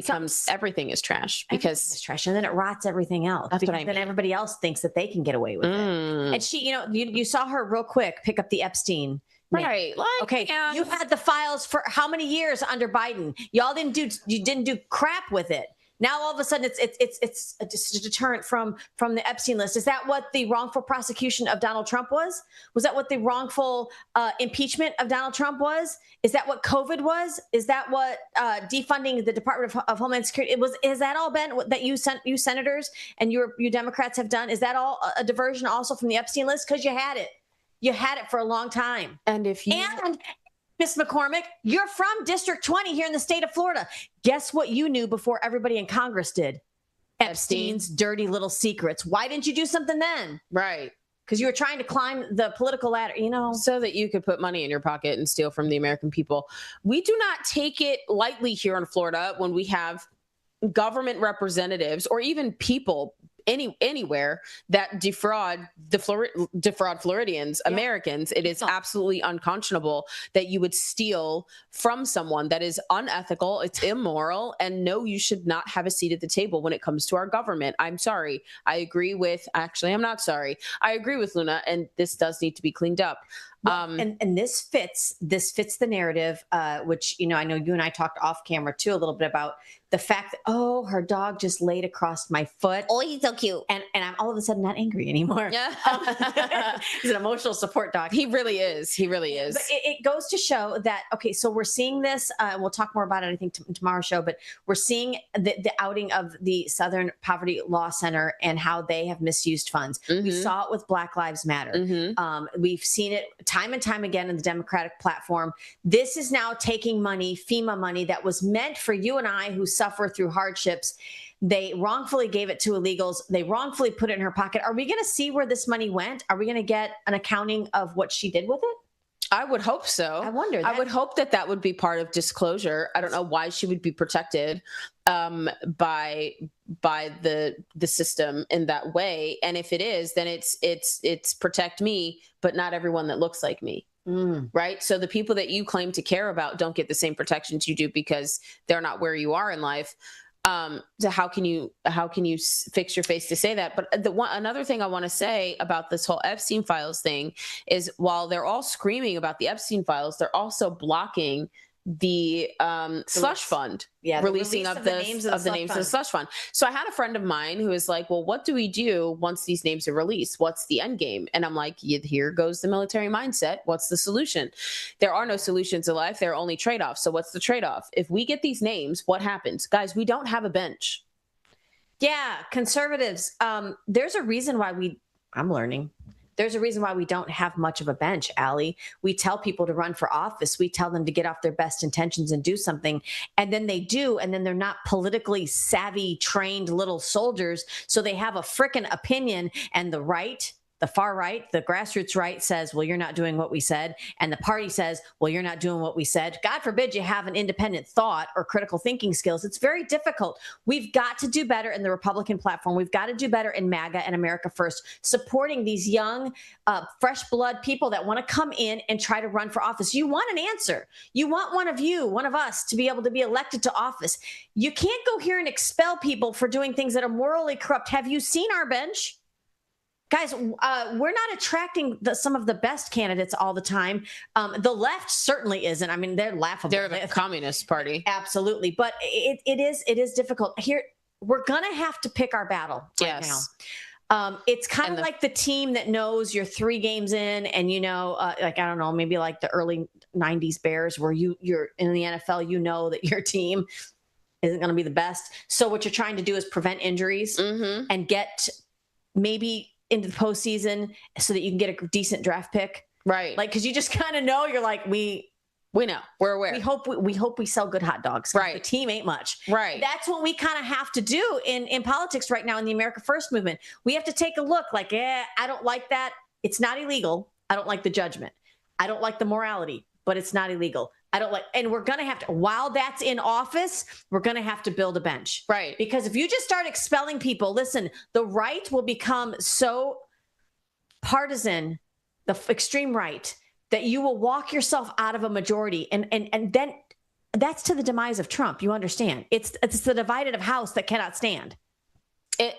becomes everything is trash because it's trash, and then it rots everything else. That's what I Then mean. everybody else thinks that they can get away with it. And she, you saw her real quick pick up the Epstein name. Right. Like, okay, you had the files for how many years under Biden? You didn't do crap with it. Now all of a sudden it's just a deterrent from the Epstein list. Is that what the wrongful prosecution of Donald Trump was? Was that what the wrongful impeachment of Donald Trump was? Is that what COVID was? Is that what defunding the Department of Homeland Security it was? Has that all been what that you senators and you Democrats have done? Is that all a diversion also from the Epstein list? Because you had it. You had it for a long time. And if you and Miss McCormick, you're from District 20 here in the state of Florida. Guess what you knew before everybody in Congress did? Epstein's dirty little secrets. Why didn't you do something then? Right. Because you were trying to climb the political ladder, so that you could put money in your pocket and steal from the American people. We do not take it lightly here in Florida when we have government representatives or even people anywhere that defraud Floridians, Americans. It is absolutely unconscionable that you would steal from someone. That is unethical. It's immoral. And no, you should not have a seat at the table when it comes to our government. I'm sorry. I'm not sorry. I agree with Luna, and this does need to be cleaned up. Well, and this fits the narrative, which, I know you and I talked off camera too, a little bit about the fact that, her dog just laid across my foot. Oh, he's so cute. And I'm all of a sudden not angry anymore. Yeah. He's an emotional support dog. He really is. But it goes to show that, okay, so we're seeing this, we'll talk more about it, I think, tomorrow's show, but we're seeing the outing of the Southern Poverty Law Center and how they have misused funds. Mm-hmm. We saw it with Black Lives Matter. Mm-hmm. We've seen it time and time again in the Democratic platform. This is now taking money, FEMA money, that was meant for you and I who suffer through hardships. They wrongfully gave it to illegals. They wrongfully put it in her pocket. Are we going to see where this money went? Are we going to get an accounting of what she did with it? I would hope so. I wonder. I would hope that would be part of disclosure. I don't know why she would be protected by the system in that way. And if it is, then it's protect me, but not everyone that looks like me. Right. So the people that you claim to care about don't get the same protections you do because they're not where you are in life. So how can you fix your face to say that? But another thing I want to say about this whole Epstein files thing is while they're all screaming about the Epstein files, they're also blocking the slush fund releasing of the names of the slush fund. So I had a friend of mine who was like, well, what do we do once these names are released? What's the end game? And I'm like, here goes the military mindset. What's the solution? There are no solutions in life. There are only trade-offs. So what's the trade-off? If we get these names, what happens? Guys, we don't have a bench. Yeah, conservatives. There's a reason why I'm learning. There's a reason why we don't have much of a bench, Allie. We tell people to run for office. We tell them to get off their best intentions and do something. And then they do. And then they're not politically savvy, trained little soldiers. So they have a frickin' opinion. And the right, the far right, the grassroots right says, well, you're not doing what we said. And the party says, well, you're not doing what we said. God forbid you have an independent thought or critical thinking skills. It's very difficult. We've got to do better in the Republican platform. We've got to do better in MAGA and America First, supporting these young, fresh blood people that want to come in and try to run for office. You want an answer. You want one of us to be able to be elected to office. You can't go here and expel people for doing things that are morally corrupt. Have you seen our bench? Guys, we're not attracting some of the best candidates all the time. The left certainly isn't. I mean, they're laughable. They're the Communist Party. Absolutely. But it is difficult. Here, we're going to have to pick our battle right now. It's kind of like the team that knows you're 3 games in and, like, I don't know, maybe like the early 90s Bears where you're in the NFL, you know that your team isn't going to be the best. So what you're trying to do is prevent injuries and get maybe into the postseason so that you can get a decent draft pick. Right. Like, cause you just kind of know, you're like, we know, we're aware. We hope we sell good hot dogs. Right. The team ain't much. Right. That's what we kind of have to do in politics right now in the America First movement. We have to take a look like, I don't like that. It's not illegal. I don't like the judgment. I don't like the morality, but it's not illegal. And we're going to have to, while that's in office, we're going to have to build a bench. Right. Because if you just start expelling people, listen, the right will become so partisan, the extreme right, that you will walk yourself out of a majority. And then That's to the demise of Trump. You understand? It's the divided of house that cannot stand.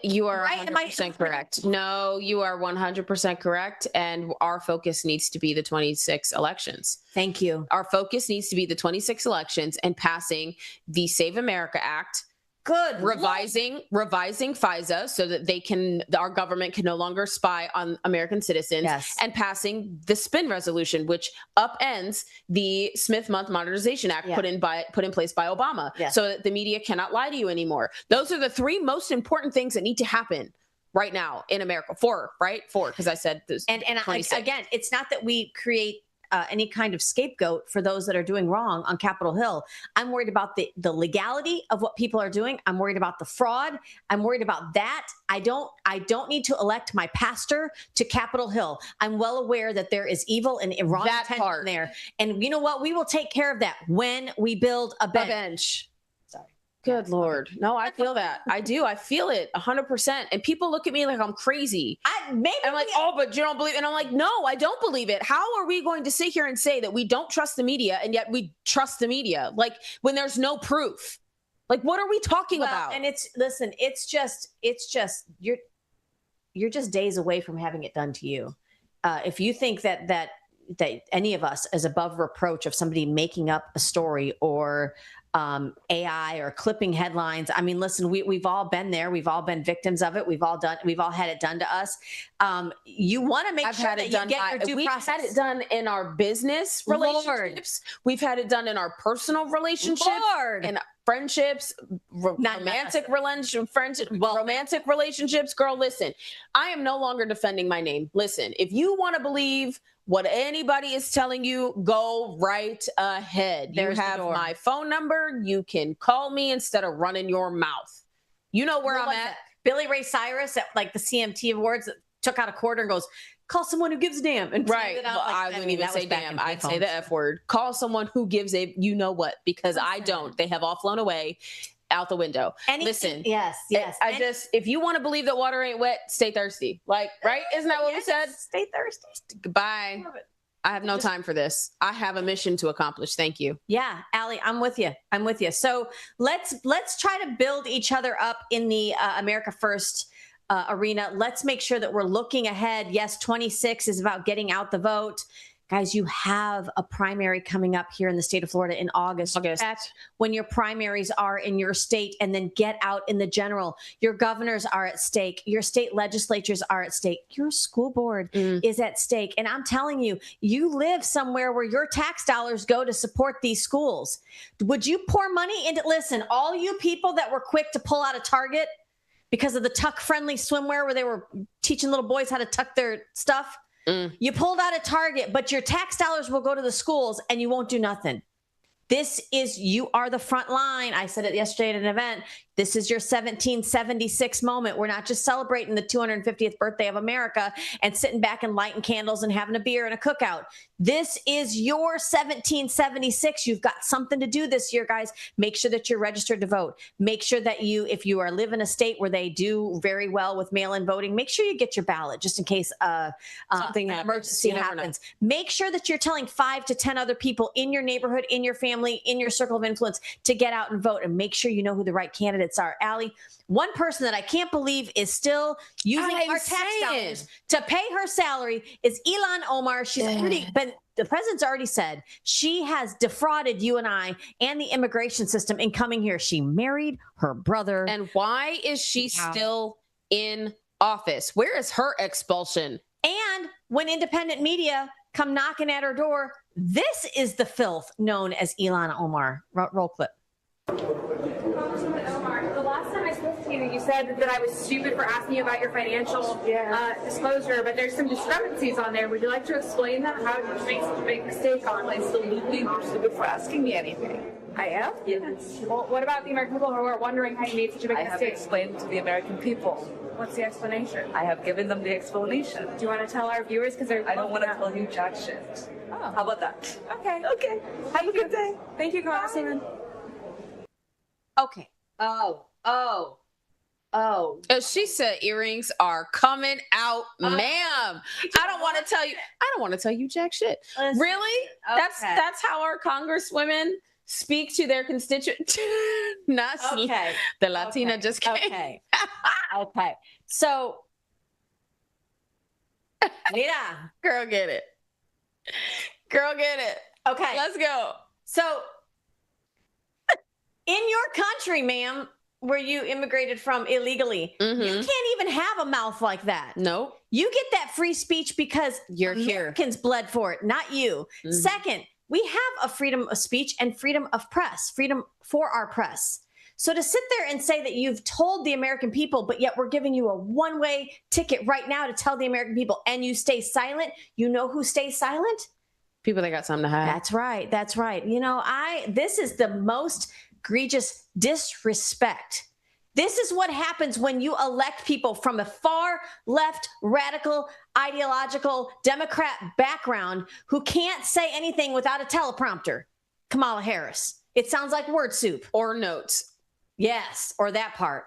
You are 100% correct. No, you are 100% correct. And our focus needs to be the 26 elections. Thank you. Our focus needs to be the 26 elections and passing the Save America Act. Good. Revising FISA so that our government can no longer spy on American citizens. Yes. And passing the spin resolution, which upends the Smith-Month Modernization Act put in place by Obama, so that the media cannot lie to you anymore. Those are the three most important things that need to happen right now in America. Four, because I said this. And again, it's not that we create any kind of scapegoat for those that are doing wrong on Capitol Hill. I'm worried about the legality of what people are doing. I'm worried about the fraud. I'm worried about that. I don't need to elect my pastor to Capitol Hill. I'm well aware that there is evil and wrong intention there. And you know what? We will take care of that when we build a bench. Good Lord. No, I feel that. I do. I feel it 100%. And people look at me like I'm crazy. I'm like, oh, but you don't believe it. And I'm like, no, I don't believe it. How are we going to sit here and say that we don't trust the media and yet we trust the media? Like when there's no proof, like, what are we talking about? And it's just, you're just days away from having it done to you. If you think that any of us is above reproach of somebody making up a story or AI or clipping headlines. I mean, listen, we've all been there. We've all been victims of it. We've all had it done to us. You want to make sure that you get your due process. We've had it done in our business relationships. We've had it done in our personal relationships, in friendships, romantic relationships. Girl, listen, I am no longer defending my name. Listen, if you want to believe what anybody is telling you, go right ahead. You have my phone number. You can call me instead of running your mouth. You know where I'm at. Billy Ray Cyrus at like the CMT Awards took out a quarter and goes, call someone who gives a damn. And I wouldn't even say damn. I'd say the F word. Call someone who gives a you know what, because I don't. They have all flown away out the window. Listen. Yes. If you want to believe that water ain't wet, stay thirsty. Like, right? Isn't that what we said? Stay thirsty. Goodbye. I have no time for this. I have a mission to accomplish. Thank you. Yeah, Allie, I'm with you. So let's try to build each other up in the America First arena. Let's make sure that we're looking ahead. Yes, 26 is about getting out the vote. Guys, you have a primary coming up here in the state of Florida in August. When your primaries are in your state, and then get out in the general. Your governors are at stake. Your state legislatures are at stake. Your school board is at stake. And I'm telling you, you live somewhere where your tax dollars go to support these schools. Would you pour money into, listen, all you people that were quick to pull out a Target because of the tuck-friendly swimwear where they were teaching little boys how to tuck their stuff, you pulled out a Target, but your tax dollars will go to the schools and you won't do nothing. You are the front line. I said it yesterday at an event. This is your 1776 moment. We're not just celebrating the 250th birthday of America and sitting back and lighting candles and having a beer and a cookout. This is your 1776. You've got something to do this year, guys. Make sure that you're registered to vote. Make sure that if you live in a state where they do very well with mail-in voting, make sure you get your ballot just in case something emergency happens. Make sure that you're telling 5 to 10 other people in your neighborhood, in your family, in your circle of influence to get out and vote, and make sure you know who the right candidates are. Allie, one person that I can't believe is still using our tax dollars to pay her salary is Ilhan Omar. She's the president's already said she has defrauded you and I and the immigration system in coming here. She married her brother. And why is she still in office? Where is her expulsion? And when independent media come knocking at her door, this is the filth known as Ilhan Omar. Roll clip. Congresswoman Omar, the last time I spoke to you, you said that I was stupid for asking you about your financial disclosure, but there's some discrepancies on there. Would you like to explain that? How did you make such a big mistake on it? Absolutely, you're stupid for asking me anything. I am? Yes. Well, what about the American people who are wondering how you made such a big mistake? I have explained to the American people. What's the explanation? I have given them the explanation. Do you want to tell our viewers? Because I don't want to tell you jack shit. Oh. How about that? Okay. Okay. Have a good day. Thank you, Congresswoman. Okay. Oh. She said earrings are coming out, ma'am. I don't want to tell you jack shit. Listen, really? okay. That's how our congresswomen speak to their constituent. Not Okay. the Latina Okay. just came. Okay. Okay. So, Nita. Girl, get it. Girl, get it. Okay. Let's go. So, in your country, ma'am, where you immigrated from illegally, you can't even have a mouth like that. Nope. You get that free speech because You're here. Americans bled for it, not you. Second, we have a freedom of speech and freedom of press, freedom for our press. So to sit there and say that you've told the American people, but yet we're giving you a one-way ticket right now to tell the American people, and you stay silent, you know who stays silent? People that got something to hide. That's right. That's right. You know, this is the most egregious disrespect. This is what happens when you elect people from a far left, radical, ideological Democrat background who can't say anything without a teleprompter. Kamala Harris. It sounds like word soup. Or notes. Yes, or that part.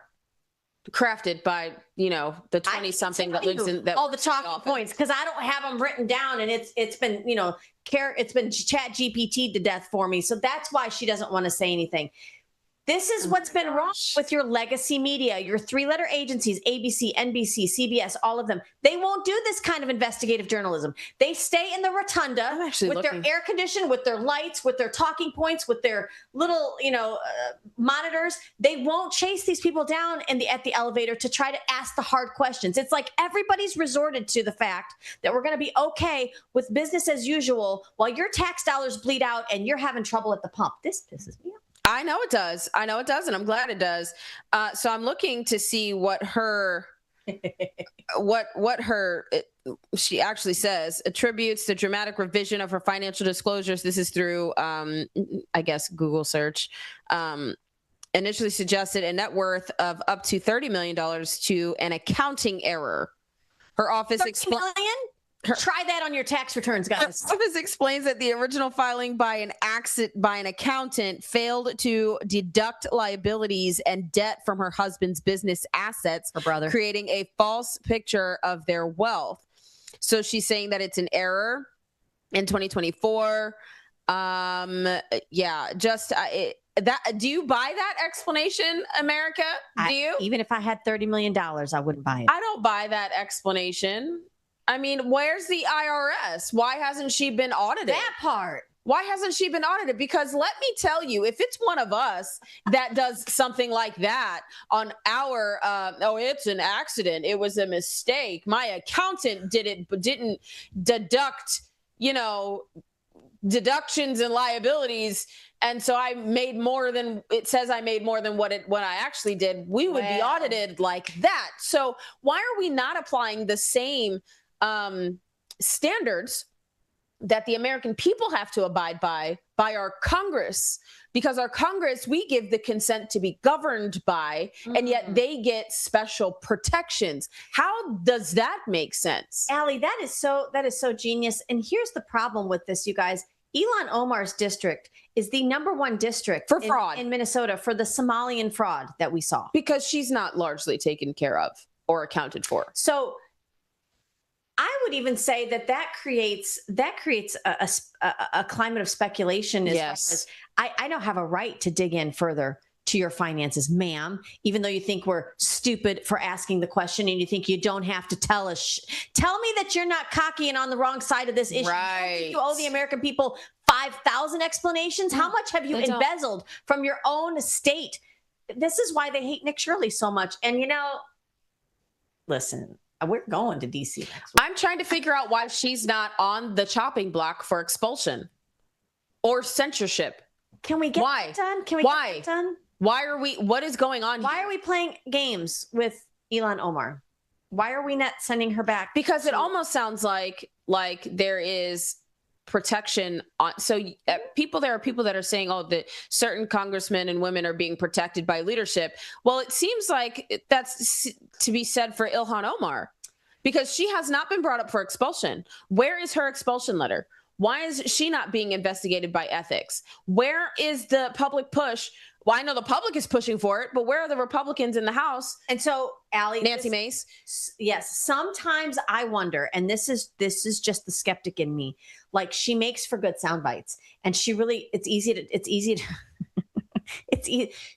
Crafted by, the 20-something that lives in that all the talking points, because I don't have them written down, and it's been it's been chat GPT to death for me. So that's why she doesn't want to say anything. This is what's been wrong with your legacy media, your three-letter agencies, ABC, NBC, CBS, all of them. They won't do this kind of investigative journalism. They stay in the rotunda with their air conditioning, with their lights, with their talking points, with their little, monitors. They won't chase these people down at the elevator to try to ask the hard questions. It's like everybody's resorted to the fact that we're going to be okay with business as usual while your tax dollars bleed out and you're having trouble at the pump. This pisses me off. I know it does. And I'm glad it does. So I'm looking to see what her, she actually says, attributes the dramatic revision of her financial disclosures. This is through, I guess, Google search. Initially suggested a net worth of up to $30 million to an accounting error. Her office explained. Try that on your tax returns, guys. Her office explains that the original filing by an accountant failed to deduct liabilities and debt from her husband's business assets, her brother, creating a false picture of their wealth. So she's saying that it's an error in 2024. Do you buy that explanation, America? Do you? Even if I had $30 million, I wouldn't buy it. I don't buy that explanation. I mean, where's the IRS? Why hasn't she been audited? That part. Why hasn't she been audited? Because let me tell you, if it's one of us that does something like that on our, it's an accident, it was a mistake, my accountant didn't deduct, deductions and liabilities, and so I made more than it says I made more than what I actually did, we would be audited like that. So why are we not applying the same standards that the American people have to abide by our Congress? Because our Congress, we give the consent to be governed by, and yet they get special protections. How does that make sense? Allie, that is so genius. And here's the problem with this, you guys. Ilhan Omar's district is the #1 district for fraud in Minnesota for the Somalian fraud that we saw. Because she's not largely taken care of or accounted for. So I would even say that creates a climate of speculation. As I don't have a right to dig in further to your finances, ma'am, even though you think we're stupid for asking the question and you think you don't have to tell us. Tell me that you're not cocky and on the wrong side of this issue. Right. You owe the American people 5,000 explanations. How much have you embezzled from your own state? This is why they hate Nick Shirley so much. And, listen, we're going to DC next week. I'm trying to figure out why she's not on the chopping block for expulsion or censorship. Can we get that done? Get that done? What is going on? Why are we playing games with Ilhan Omar? Why are we not sending her back? Because it almost sounds like there is protection on. So there are people that are saying, that certain congressmen and women are being protected by leadership. Well, it seems like that's to be said for Ilhan Omar, because she has not been brought up for expulsion. Where is her expulsion letter? Why is she not being investigated by ethics? Where is the public push? Well, I know the public is pushing for it, but where are the Republicans in the House? And so, Allie, Nancy Mace. Yes, sometimes I wonder, and this is just the skeptic in me. Like, she makes for good sound bites, and she really, it's easy to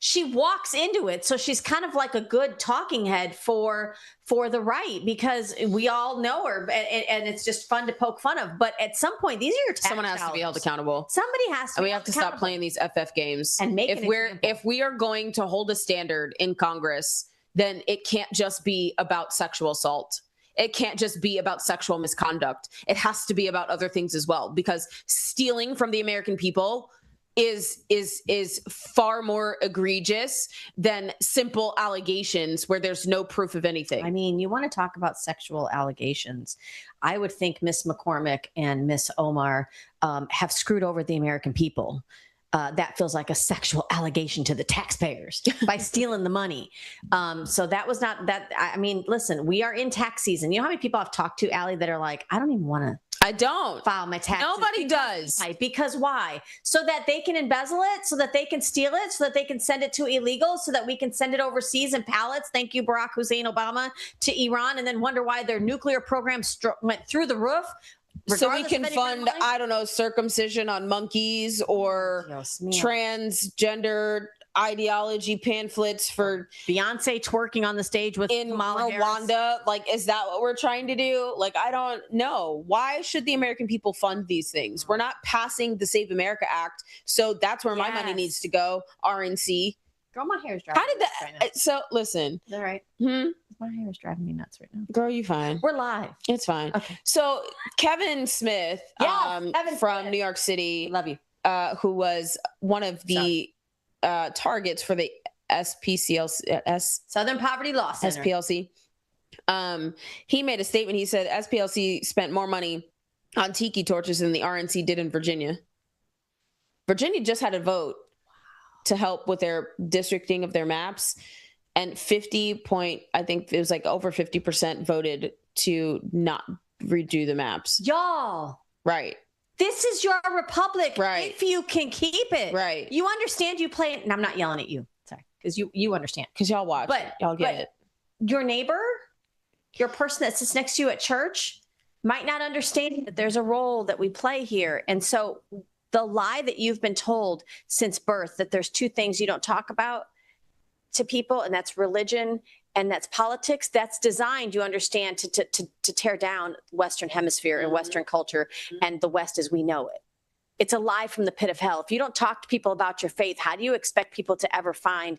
she walks into it, so she's kind of like a good talking head for the right, because we all know her, and it's just fun to poke fun of. But at some point, these are your tax Someone has to be held accountable. Somebody has to. And we have to stop playing these FF games. And make if we are going to hold a standard in Congress, then it can't just be about sexual assault. It can't just be about sexual misconduct. It has to be about other things as well, because stealing from the American people is far more egregious than simple allegations where there's no proof of anything. I mean, you want to talk about sexual allegations. I would think Miss McCormick and Miss Omar have screwed over the American people. That feels like a sexual allegation to the taxpayers by stealing the money. So that was not that. I mean, listen, we are in tax season. You know how many people I've talked to, Allie, that are like, I don't even want to. I don't file my taxes. Nobody does. Because why? So that they can embezzle it, so that they can steal it, so that they can send it to illegals, so that we can send it overseas in pallets. Thank you, Barack Hussein Obama, to Iran, and then wonder why their nuclear program went through the roof. So we can fund, I don't know, circumcision on monkeys or transgender ideology pamphlets for Beyonce twerking on the stage with in Kamala Rwanda. Harris. Like, is that what we're trying to do? Like, I don't know. Why should the American people fund these things? We're not passing the Save America Act. So that's where my money needs to go. RNC. Girl, my hair is driving How did that? Right so listen. Is that right? My hair is driving me nuts right now. Girl, you fine. We're live. It's fine. Okay. So Kevin Smith Kevin from Smith. New York City. Love you. Who was one of the targets for the SPCLC, Southern Poverty Law Center. SPLC. He made a statement. He said SPLC spent more money on tiki torches than the RNC did in Virginia. Virginia just had a vote to help with their districting of their maps, and I think it was like over 50% voted to not redo the maps. Y'all. Right. This is your republic. Right. If you can keep it. Right. You understand you play, and I'm not yelling at you. Sorry. Because you understand. Because y'all watch. But y'all get it. Your neighbor, your person that sits next to you at church might not understand that there's a role that we play here. And so the lie that you've been told since birth, that there's two things you don't talk about to people, and that's religion and that's politics, that's designed, you understand, to tear down Western hemisphere and Western culture and the West as we know it. It's a lie from the pit of hell. If you don't talk to people about your faith, how do you expect people to ever find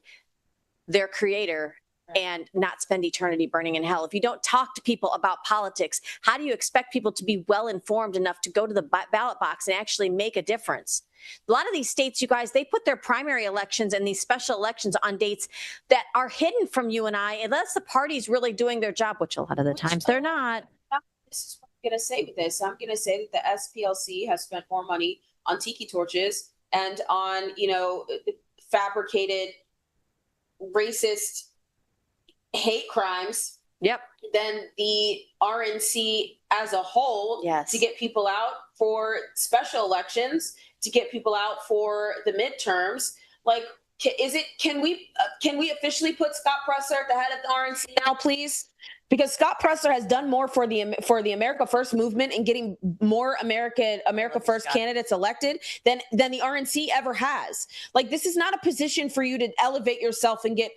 their creator and not spend eternity burning in hell? If you don't talk to people about politics, how do you expect people to be well informed enough to go to the ballot box and actually make a difference? A lot of these states, you guys, they put their primary elections and these special elections on dates that are hidden from you and I, unless the party's really doing their job, which a lot of the times they're not. This is what I'm going to say with this. I'm going to say that the SPLC has spent more money on tiki torches and on, fabricated racist hate crimes. Yep. Than the RNC as a whole. Yes. To get people out for special elections, to get people out for the midterms. Like, can we officially put Scott Presler at the head of the RNC now, please? Because Scott Presler has done more for the America First movement and getting more America First candidates elected than the RNC ever has. Like, this is not a position for you to elevate yourself and get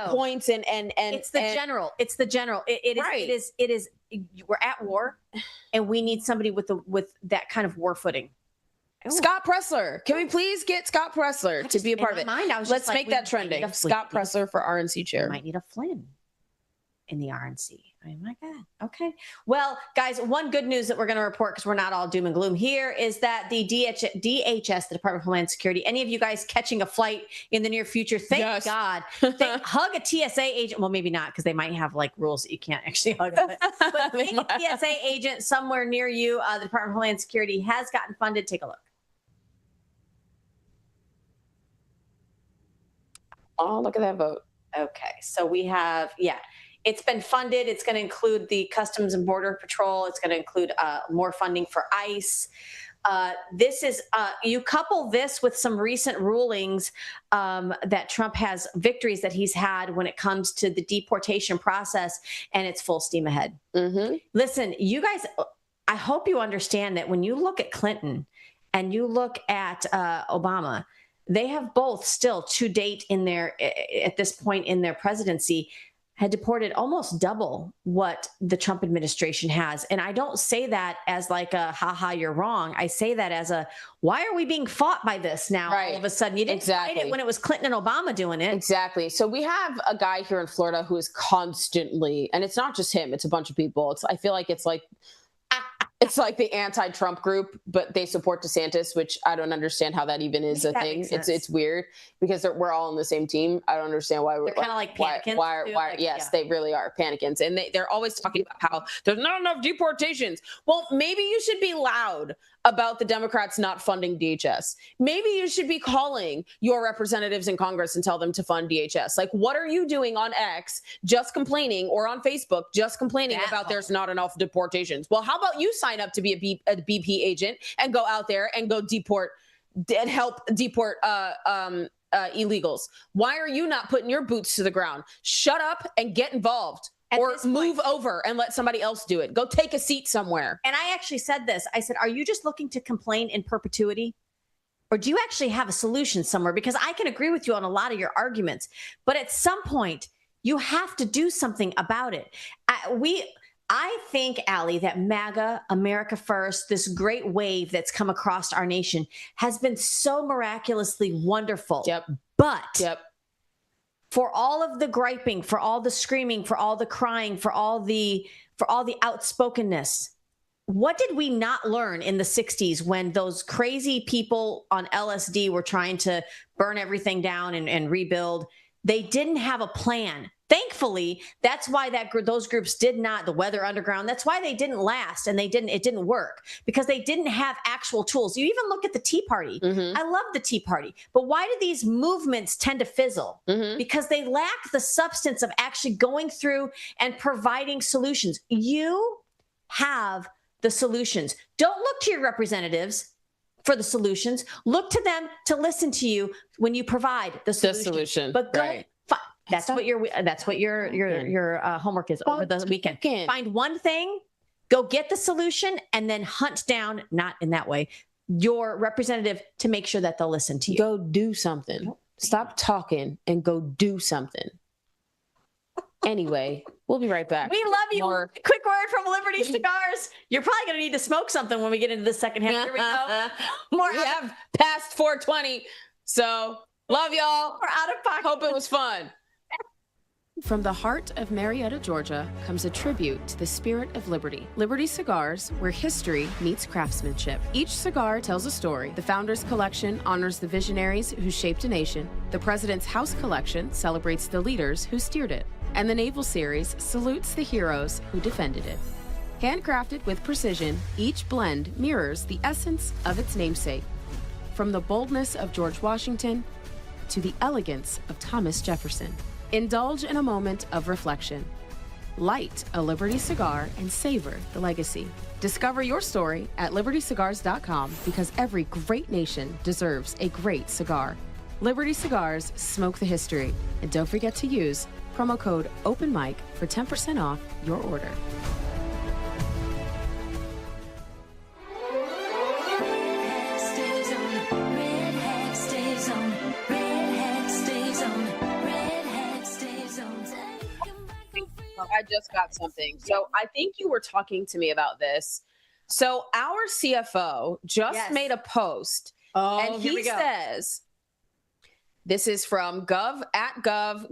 points and it's the general. It's the general. It is. We're at war, and we need somebody with that kind of war footing. Ooh. Scott Presler. Can we please get Scott Presler to be a part of it? Let's make that trending. Scott Presler for RNC chair. We might need a Flynn in the RNC. Oh my God. Okay. Well, guys, one good news that we're going to report, because we're not all doom and gloom here, is that the DHS, the Department of Homeland Security, any of you guys catching a flight in the near future, thank God, hug a TSA agent. Well, maybe not, because they might have like rules that you can't actually hug them. But take a TSA agent somewhere near you. The Department of Homeland Security has gotten funded. Take a look. Oh, look at that vote. Okay. So we have, It's been funded. It's going to include the Customs and Border Patrol. It's going to include more funding for ICE. This is, you couple this with some recent rulings that Trump has, victories that he's had when it comes to the deportation process, and it's full steam ahead. Listen, you guys, I hope you understand that when you look at Clinton and you look at Obama, they have both still to date in their, at this point in their presidency, had deported almost double what the Trump administration has. And I don't say that as like a, haha, you're wrong. I say that as a, why are we being fought by this now all of a sudden? You didn't fight it when it was Clinton and Obama doing it. Exactly. So we have a guy here in Florida who is constantly, and it's not just him, it's a bunch of people. I feel like it's like the anti-Trump group, but they support DeSantis, which I don't understand how that even is a thing. It's weird because we're all on the same team. I don't understand why they're kind of like panicking. Yes, they really are panicking. And they're always talking about how there's not enough deportations. Well, maybe you should be loud about the Democrats not funding DHS. Maybe you should be calling your representatives in Congress and tell them to fund DHS. Like, what are you doing on X just complaining, or on Facebook just complaining about there's not enough deportations? Well, how about you sign up to be a BP agent and go out there and go deport and help deport illegals? Why are you not putting your boots to the ground? Shut up and get involved. Or move over and let somebody else do it. Go take a seat somewhere. And I actually said this. I said, are you just looking to complain in perpetuity? Or do you actually have a solution somewhere? Because I can agree with you on a lot of your arguments. But at some point, you have to do something about it. I think, Allie, that MAGA, America First, this great wave that's come across our nation has been so miraculously wonderful. But for all of the griping, for all the screaming, for all the crying, for all the outspokenness, what did we not learn in the 60s when those crazy people on LSD were trying to burn everything down and rebuild? They didn't have a plan. Thankfully, that's why those groups did not, the Weather Underground, that's why they didn't last, and it didn't work, because they didn't have actual tools. You even look at the Tea Party. I love the Tea Party, but why do these movements tend to fizzle? Because they lack the substance of actually going through and providing solutions. You have the solutions. Don't look to your representatives for the solutions. Look to them to listen to you when you provide the solution. But go That's what your homework is over the weekend. Find one thing, go get the solution, and then hunt down, not in that way, your representative to make sure that they'll listen to you. Go do something. Stop talking and go do something. Anyway, we'll be right back. We love you. Quick word from Liberty Cigars. You're probably going to need to smoke something when we get into the second half. Here we go. We have past 420. So love y'all. We're out of pocket. Hope it was fun. From the heart of Marietta, Georgia, comes a tribute to the spirit of liberty. Liberty Cigars, where history meets craftsmanship. Each cigar tells a story. The Founders Collection honors the visionaries who shaped a nation. The President's House Collection celebrates the leaders who steered it. And the Naval Series salutes the heroes who defended it. Handcrafted with precision, each blend mirrors the essence of its namesake. From the boldness of George Washington to the elegance of Thomas Jefferson. Indulge in a moment of reflection. Light a Liberty cigar and savor the legacy. Discover your story at libertycigars.com, because every great nation deserves a great cigar. Liberty Cigars, smoke the history. And don't forget to use promo code OPENMIC for 10% off your order. I just got something. So I think you were talking to me about this. So our CFO just made a post, and he says, this is from Gov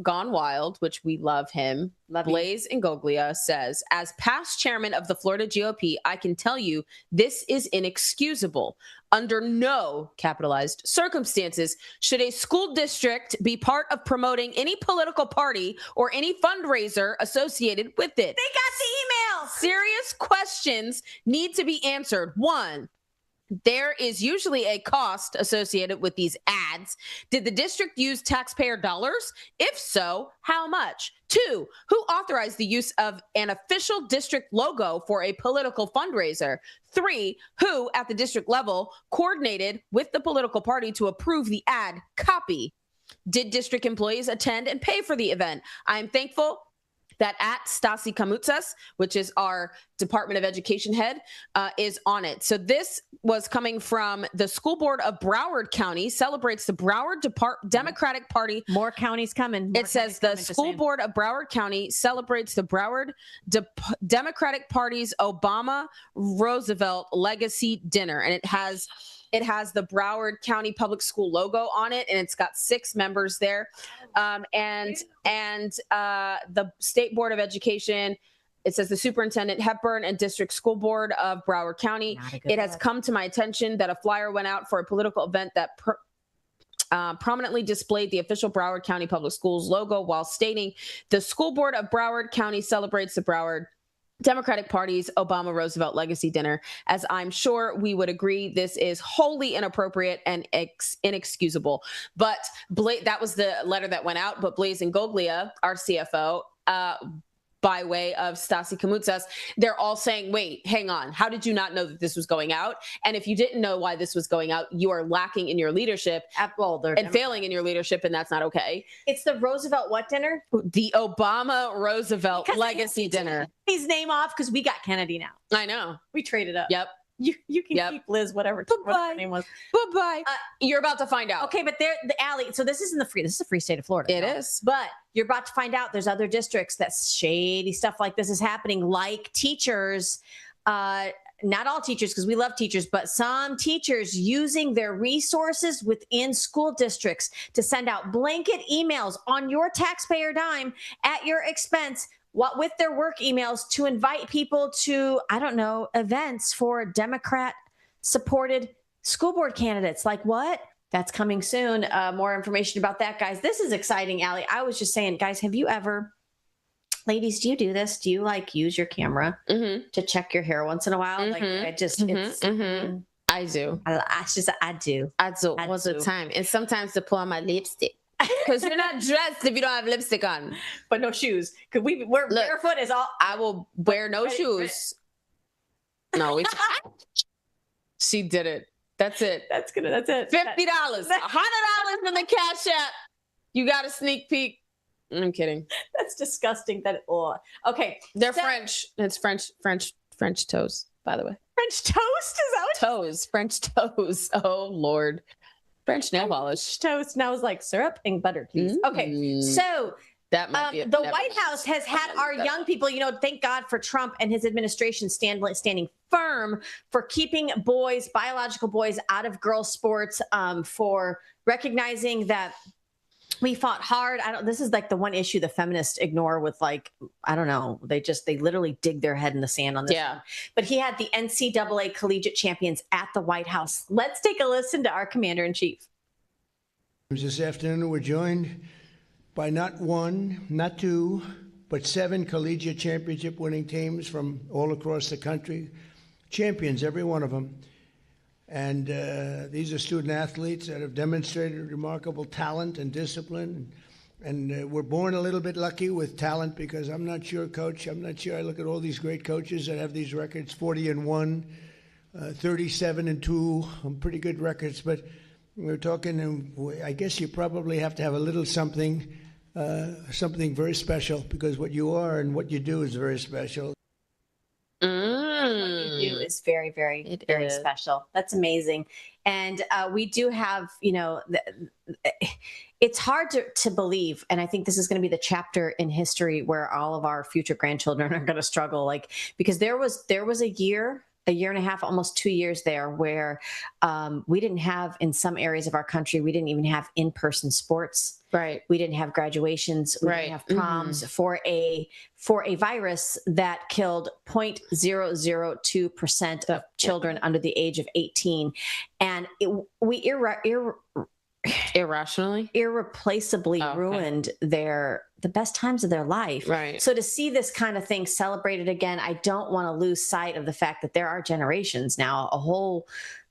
Gone Wild, which we love him. Blaze Ingoglia says, as past chairman of the Florida GOP, I can tell you this is inexcusable. Under no capitalized circumstances should a school district be part of promoting any political party or any fundraiser associated with it. They got the email. Serious questions need to be answered. 1, There is usually a cost associated with these ads. Did the district use taxpayer dollars? If so, how much? 2, who authorized the use of an official district logo for a political fundraiser? 3, who at the district level coordinated with the political party to approve the ad copy? Did district employees attend and pay for the event? I'm thankful that at Stasi Kamutsas, which is our Department of Education head, is on it. So this was coming from the school board of Broward County, celebrates the Broward Democratic Party. More counties coming. It says the school board of Broward County celebrates the Broward Democratic Party's Obama Roosevelt Legacy Dinner. And it has the Broward County Public School logo on it, and it's got 6 members there. And the State Board of Education, it says the Superintendent Hepburn and District School Board of Broward County. It has come to my attention that a flyer went out for a political event that prominently displayed the official Broward County Public Schools logo while stating the School Board of Broward County celebrates the Broward Democratic Party's Obama Roosevelt Legacy Dinner. As I'm sure we would agree, this is wholly inappropriate and inexcusable. But that was the letter that went out. But Blaise Ingoglia, our CFO, by way of Stasi Kamutsas, they're all saying, wait, hang on. How did you not know that this was going out? And if you didn't know why this was going out, you are lacking in your leadership and failing in your leadership, and that's not okay. It's the Roosevelt what dinner? The Obama Roosevelt Legacy Dinner. His name off because we got Kennedy now. I know. We traded up. Yep. You can keep Liz, whatever her name was. Bye-bye. You're about to find out. Okay, but Allie, so this is this is the free state of Florida. It is. But you're about to find out there's other districts that shady stuff like this is happening, like teachers, not all teachers, because we love teachers, but some teachers using their resources within school districts to send out blanket emails on your taxpayer dime at your expense, with their work emails to invite people to, I don't know, events for Democrat-supported school board candidates. Like what? That's coming soon. More information about that, guys. This is exciting, Allie. I was just saying, guys, have you ever, ladies, do you do this? Do you use your camera to check your hair once in a while? Like I just, I do. I do all the time. And sometimes to put on my lipstick. Because you're not dressed if you don't have lipstick on. But no shoes. Because we're barefoot is all. I will wear no shoes. No, she did it. That's it. That's it. $50. $100 in the Cash App. You got a sneak peek. I'm kidding. That's disgusting. Okay. They're French. It's French toast, by the way. French toast? Is that what? Toes. French toes. Oh, Lord. French nail polish. Toast. Now is like syrup and butter, please. Okay. So that might be the White House has had our young people, thank God for Trump and his administration standing firm for keeping biological boys out of girls' sports, for recognizing that we fought hard. This is like the one issue the feminists ignore with I don't know. They literally dig their head in the sand on this. Yeah. One. But he had the NCAA collegiate champions at the White House. Let's take a listen to our commander-in-chief. This afternoon, we're joined by not 1, not 2, but 7 collegiate championship winning teams from all across the country. Champions, every one of them. And these are student athletes that have demonstrated remarkable talent and discipline. And we're born a little bit lucky with talent because I'm not sure, Coach. I'm not sure. I look at all these great coaches that have these records, 40-1, 37-2, pretty good records. But we're talking, and I guess you probably have to have a little something very special because what you are and what you do is very special. What you do is very, very, very special. That's amazing. And we do have, it's hard to believe. And I think this is going to be the chapter in history where all of our future grandchildren are going to struggle. Because there was a year and a half, almost 2 years there where we didn't have, in some areas of our country, we didn't even have in-person sports. Right. We didn't have graduations. We didn't have proms for a virus that killed 0.002% of children under the age of 18. And we irreplaceably ruined the best times of their life. Right. So to see this kind of thing celebrated again, I don't want to lose sight of the fact that there are generations now, a whole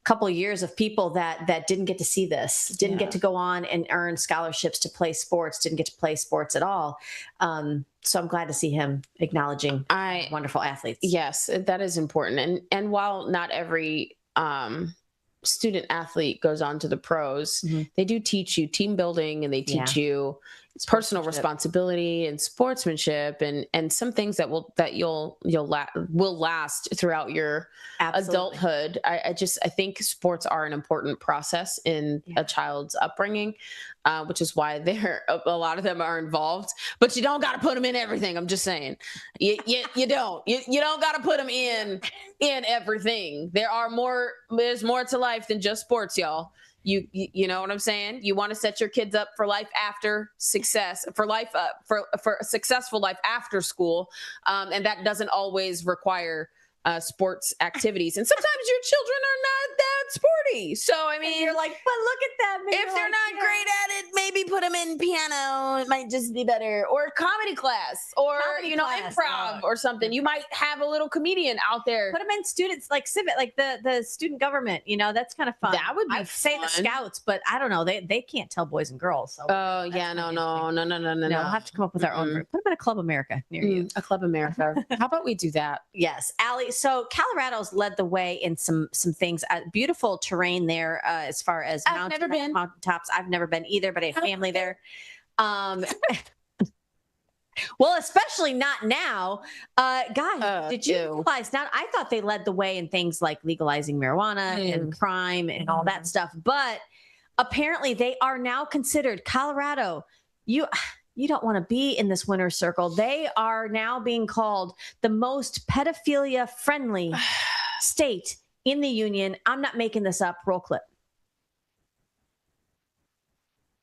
couple of years of people that didn't get to see this, didn't get to go on and earn scholarships to play sports, didn't get to play sports at all. So I'm glad to see him acknowledging wonderful athletes. Yes, that is important. And while not every student athlete goes on to the pros, they do teach you team building, and they teach you personal responsibility and sportsmanship, and some things that will last throughout your adulthood. I think sports are an important process in a child's upbringing, which is why a lot of them are involved. But you don't got to put them in everything. I'm just saying, you don't got to put them in everything. There's more to life than just sports, y'all. You know what I'm saying? You want to set your kids up for life after success, for a successful life after school. And that doesn't always require sports activities. And sometimes your children are not that sporty. So, I mean, you're like, but look at them. If they're not great at it, maybe put them in piano. It might just be better. Or comedy class, or, improv or something. You might have a little comedian out there. Put them in students, like civic, like the student government, that's kind of fun. That would be I'd say the scouts, but I don't know. They can't tell boys and girls. So no. We'll have to come up with our own group. Put them in a Club America near you. A Club America. How about we do that? Yes. Allie, so Colorado's led the way in some things. Beautiful terrain there as far as mountaintops. I've never been either, but I have family there. Well, especially not now. Guys, did you realize now? I thought they led the way in things like legalizing marijuana and crime and all that stuff. But apparently they are now considered, Colorado, you don't want to be in this winner's circle. They are now being called the most pedophilia friendly state in the union. I'm not making this up. Roll clip.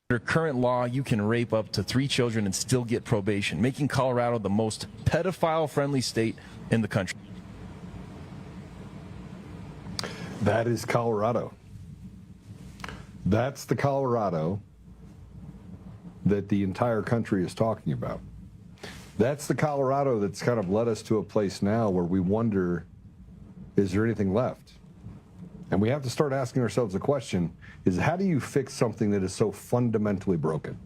Under current law, you can rape up to 3 children and still get probation, making Colorado the most pedophile-friendly state in the country. That is Colorado. That's the Colorado that the entire country is talking about. That's the Colorado that's kind of led us to a place now where we wonder, is there anything left? And we have to start asking ourselves the question, is how do you fix something that is so fundamentally broken?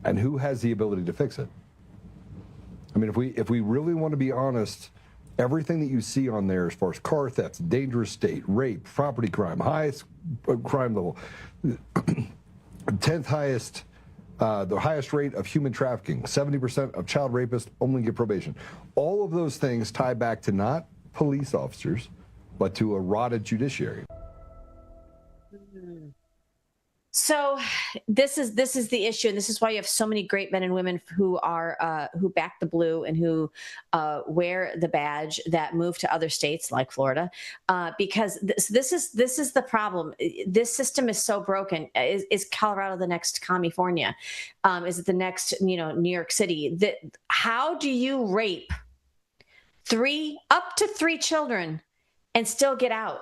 And who has the ability to fix it? I mean, if we really want to be honest, everything that you see on there as far as car thefts, dangerous state, rape, property crime, highest crime level, 10th highest, the highest rate of human trafficking, 70% of child rapists only get probation. All of those things tie back to not police officers, but to a rotted judiciary. So this is the issue, and this is why you have so many great men and women who are who back the blue and who wear the badge that move to other states like Florida, because this is the problem. This system is so broken. Is Colorado the next California? Is it the next New York City? How do you rape up to 3 children and still get out?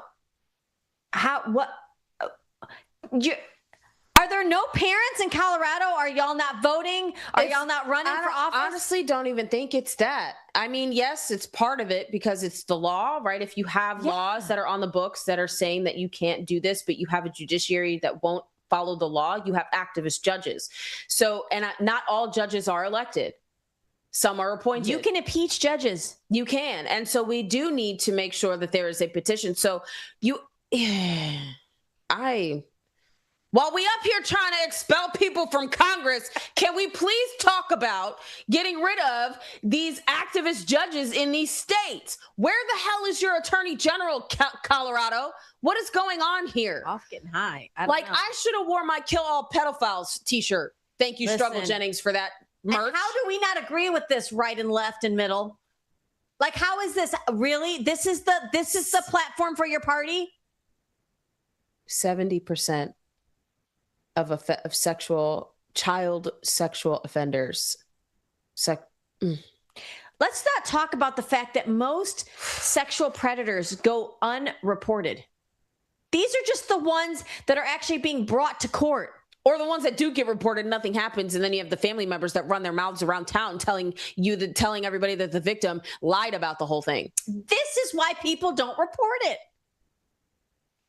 Are there no parents in Colorado? Are y'all not voting? Are y'all not running for office? Honestly, don't even think it's that. I mean, yes, it's part of it because it's the law, right? If you have laws that are on the books that are saying that you can't do this, but you have a judiciary that won't follow the law, you have activist judges. So, and not all judges are elected. Some are appointed. You can impeach judges. You can. And so we do need to make sure that there is a petition. So while we up here trying to expel people from Congress, can we please talk about getting rid of these activist judges in these states? Where the hell is your attorney general, Colorado? What is going on here? Off getting high. I should have worn my Kill All Pedophiles t-shirt. Thank you, Struggle Jennings, for that merch. How do we not agree with this right and left and middle? Like, how is this really? This is the platform for your party? 70% of child sexual offenders. Let's not talk about the fact that most sexual predators go unreported. These are just the ones that are actually being brought to court. Or the ones that do get reported, nothing happens, and then you have the family members that run their mouths around town telling everybody that the victim lied about the whole thing. This is why people don't report it.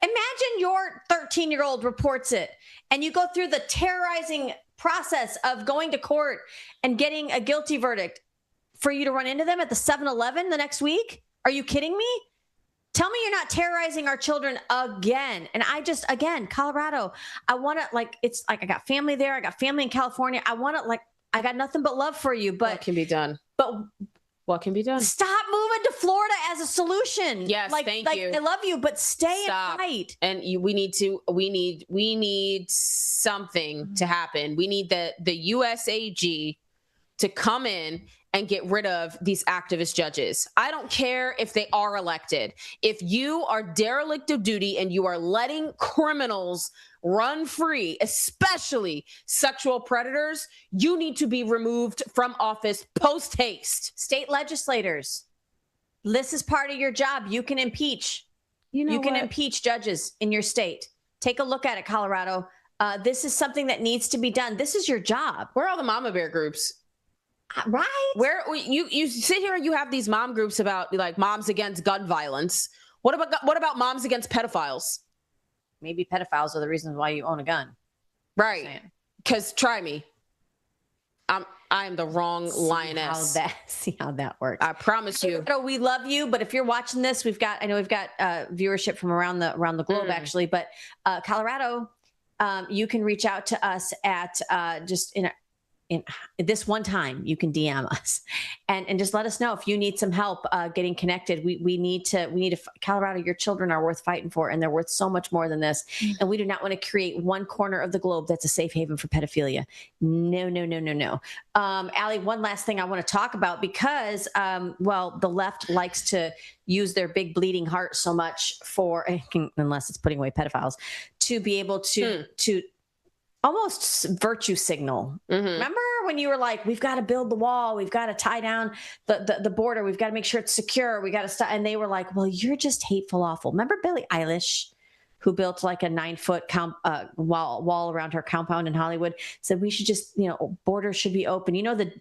Imagine your 13-year-old reports it and you go through the terrorizing process of going to court and getting a guilty verdict for you to run into them at the 7-Eleven the next week. Are you kidding me? Tell me you're not terrorizing our children again. And again, Colorado, I want to it's like I got family there. I got family in California. I want to I got nothing but love for you, but what can be done? But what can be done? Stop moving to Florida as a solution. Yes, thank you. I love you, but stay Stop. and fight. And we need something to happen. We need the USAG to come in and get rid of these activist judges. I don't care if they are elected. If you are derelict of duty and you are letting criminals run free, especially sexual predators, you need to be removed from office post haste. State legislators, this is part of your job. You can impeach. You can impeach judges in your state. Take a look at it, Colorado. This is something that needs to be done. This is your job. Where are all the mama bear groups? Right. Where you sit here and you have these mom groups about like moms against gun violence. What about moms against pedophiles? Maybe pedophiles are the reasons why you own a gun. Right. Because try me. I am the wrong lioness. See how that works. I promise you. We love you, but if you're watching this, I know we've got viewership from around the globe actually, but Colorado, you can reach out to us at just in this one time. You can DM us and just let us know if you need some help getting connected. We need to Colorado, your children are worth fighting for, and they're worth so much more than this. And we do not want to create one corner of the globe that's a safe haven for pedophilia. No. Allie, one last thing I want to talk about because, the left likes to use their big bleeding heart so much for, unless it's putting away pedophiles, to be able to almost virtue signal. Mm-hmm. Remember when you were like, we've got to build the wall. We've got to tie down the border. We've got to make sure it's secure. We got to stop. And they were like, well, you're just hateful, awful. Remember Billie Eilish, who built like a 9-foot wall around her compound in Hollywood, said we should just, borders should be open. The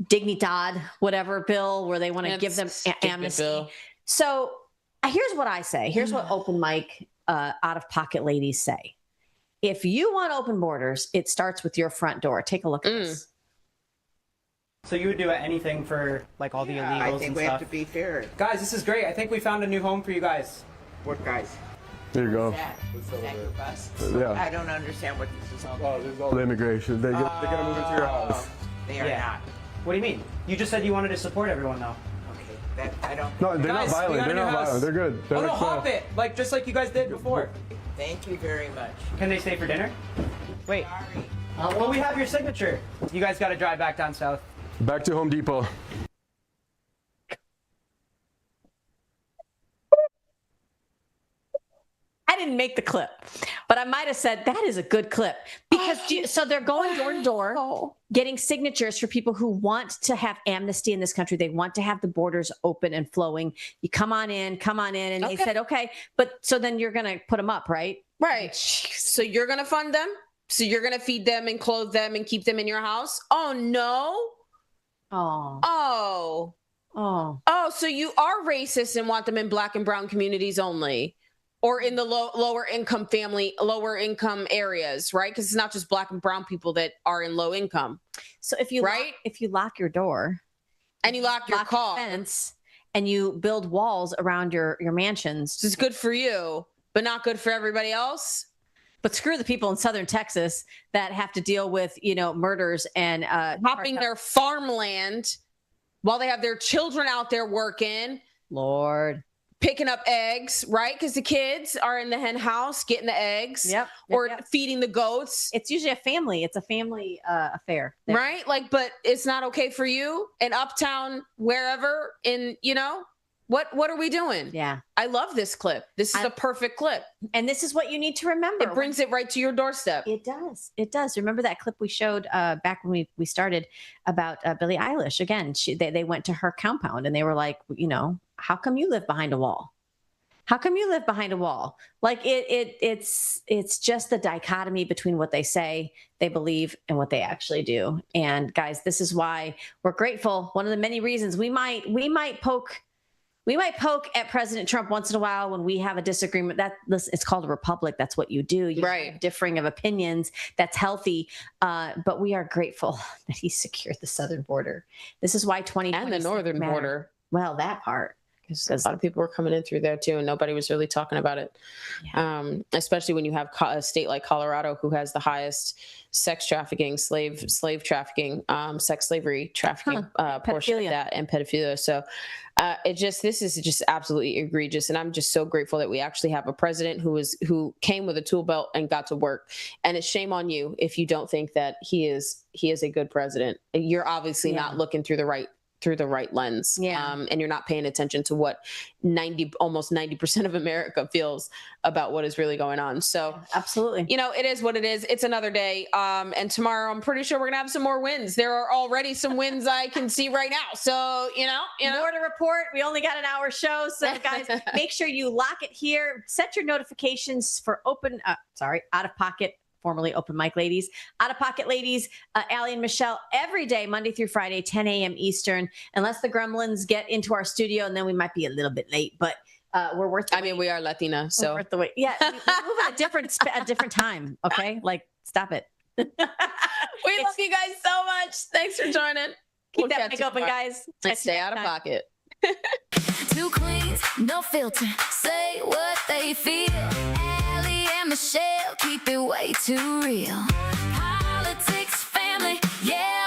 Dignidad, whatever bill where they want to give them amnesty. Bill. So here's what I say. Here's what open mic, out of pocket ladies say. If you want open borders, it starts with your front door. Take a look at this. So you would do anything for like all the illegals and stuff? I think we have to be fair. Guys, this is great. I think we found a new home for you guys. What guys? There you go. Is that your bus? Yeah. I don't understand what this is all about. Oh, this is all the immigration. They're going to move into your house. They are not. What do you mean? You just said you wanted to support everyone, though. Okay, I don't. No, they're not violent. They're not violent. They're good. Oh, no, hop it. Just like you guys did before. Thank you very much. Can they stay for dinner? Wait. Sorry. Well, we have your signature. You guys got to drive back down south. Back to Home Depot. I didn't make the clip, but I might have said that is a good clip because so they're going door to door, getting signatures for people who want to have amnesty in this country. They want to have the borders open and flowing. You come on in. And they said, okay, but so then you're going to put them up, right? Right. So you're going to fund them. So you're going to feed them and clothe them and keep them in your house. Oh, no. Oh. So you are racist and want them in Black and brown communities only. Or in the lower income areas, right? Because it's not just Black and brown people that are in low income. So if you lock your door and you lock your car fence and you build walls around your mansions, it's good for you, but not good for everybody else. But screw the people in Southern Texas that have to deal with murders and hopping their farmland while they have their children out there working. Lord. Picking up eggs, right? Because the kids are in the hen house getting the eggs, or feeding the goats. It's usually a family. It's a family affair, right? But it's not okay for you in Uptown, wherever. What are we doing? Yeah, I love this clip. This is a perfect clip, and this is what you need to remember. It brings it right to your doorstep. It does. Remember that clip we showed back when we started about Billie Eilish? Again, they went to her compound and they were like, how come you live behind a wall? How come you live behind a wall? Like it's just the dichotomy between what they say they believe and what they actually do. And guys, this is why we're grateful. One of the many reasons we might poke We might poke at President Trump once in a while when we have a disagreement. It's called a republic. That's what you do. You have differing of opinions. That's healthy. But we are grateful that he secured the southern border. This is why 2020 and the northern border. Well, that part. A lot of people were coming in through there too, and nobody was really talking about it. Yeah. Especially when you have a state like Colorado, who has the highest sex trafficking, slave trafficking, sex slavery trafficking portion of that, and pedophilia. So this is just absolutely egregious, and I'm just so grateful that we actually have a president who came with a tool belt and got to work. And it's shame on you if you don't think that he is a good president. You're obviously not looking through the right lens. And you're not paying attention to what almost 90% of America feels about what is really going on. So absolutely, it is what it is. It's another day. And tomorrow, I'm pretty sure we're gonna have some more wins. There are already some wins I can see right now. So, more to report. We only got an hour show. So guys, make sure you lock it here. Set your notifications for Out of Pocket, formerly Open Mic Ladies. Out of Pocket Ladies, Allie and Michelle, every day, Monday through Friday, 10 a.m. Eastern, unless the gremlins get into our studio, and then we might be a little bit late, but we're worth the wait. I mean, we are Latina, so. We're worth the wait. Yeah, we move at a different time, okay? Like, stop it. We love you guys so much. Thanks for joining. Keep that mic open, guys. And stay out of pocket. Two queens, no filter, say what they feel. Allie and Michelle keep it way too real. Politics, family, yeah.